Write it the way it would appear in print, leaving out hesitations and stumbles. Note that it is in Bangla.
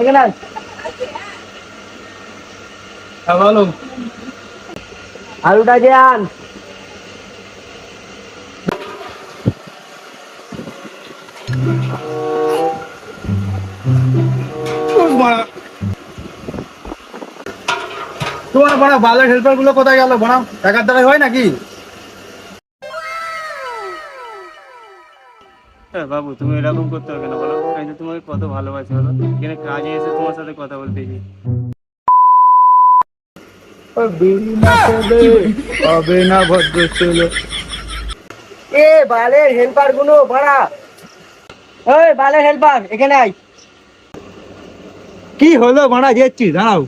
এখানে আয়। হ্যাঁ বলো। আলুটা যে আন। তোমার বড় বালের হেল্পার গুলো কোথায় গেল? বড় টাকার দ্বারাই হয় নাকি? হ্যাঁ বাবু, তুমি এরকম করতে হবে কেন বলো? আমি তো তোমাকে কত ভালোবাসি বলো। এখানে কাজে এসে তোমার সাথে কথা বলতে এসেছি। বিড়ি না খেলে হবে না ভদ্র ছেলে। এ বালের হেল্পার গুলো ভাড়া। ওই বালের হেল্পার এখানে আয়। কি হলো? ভাড়া যাচ্ছি, দাঁড়াও।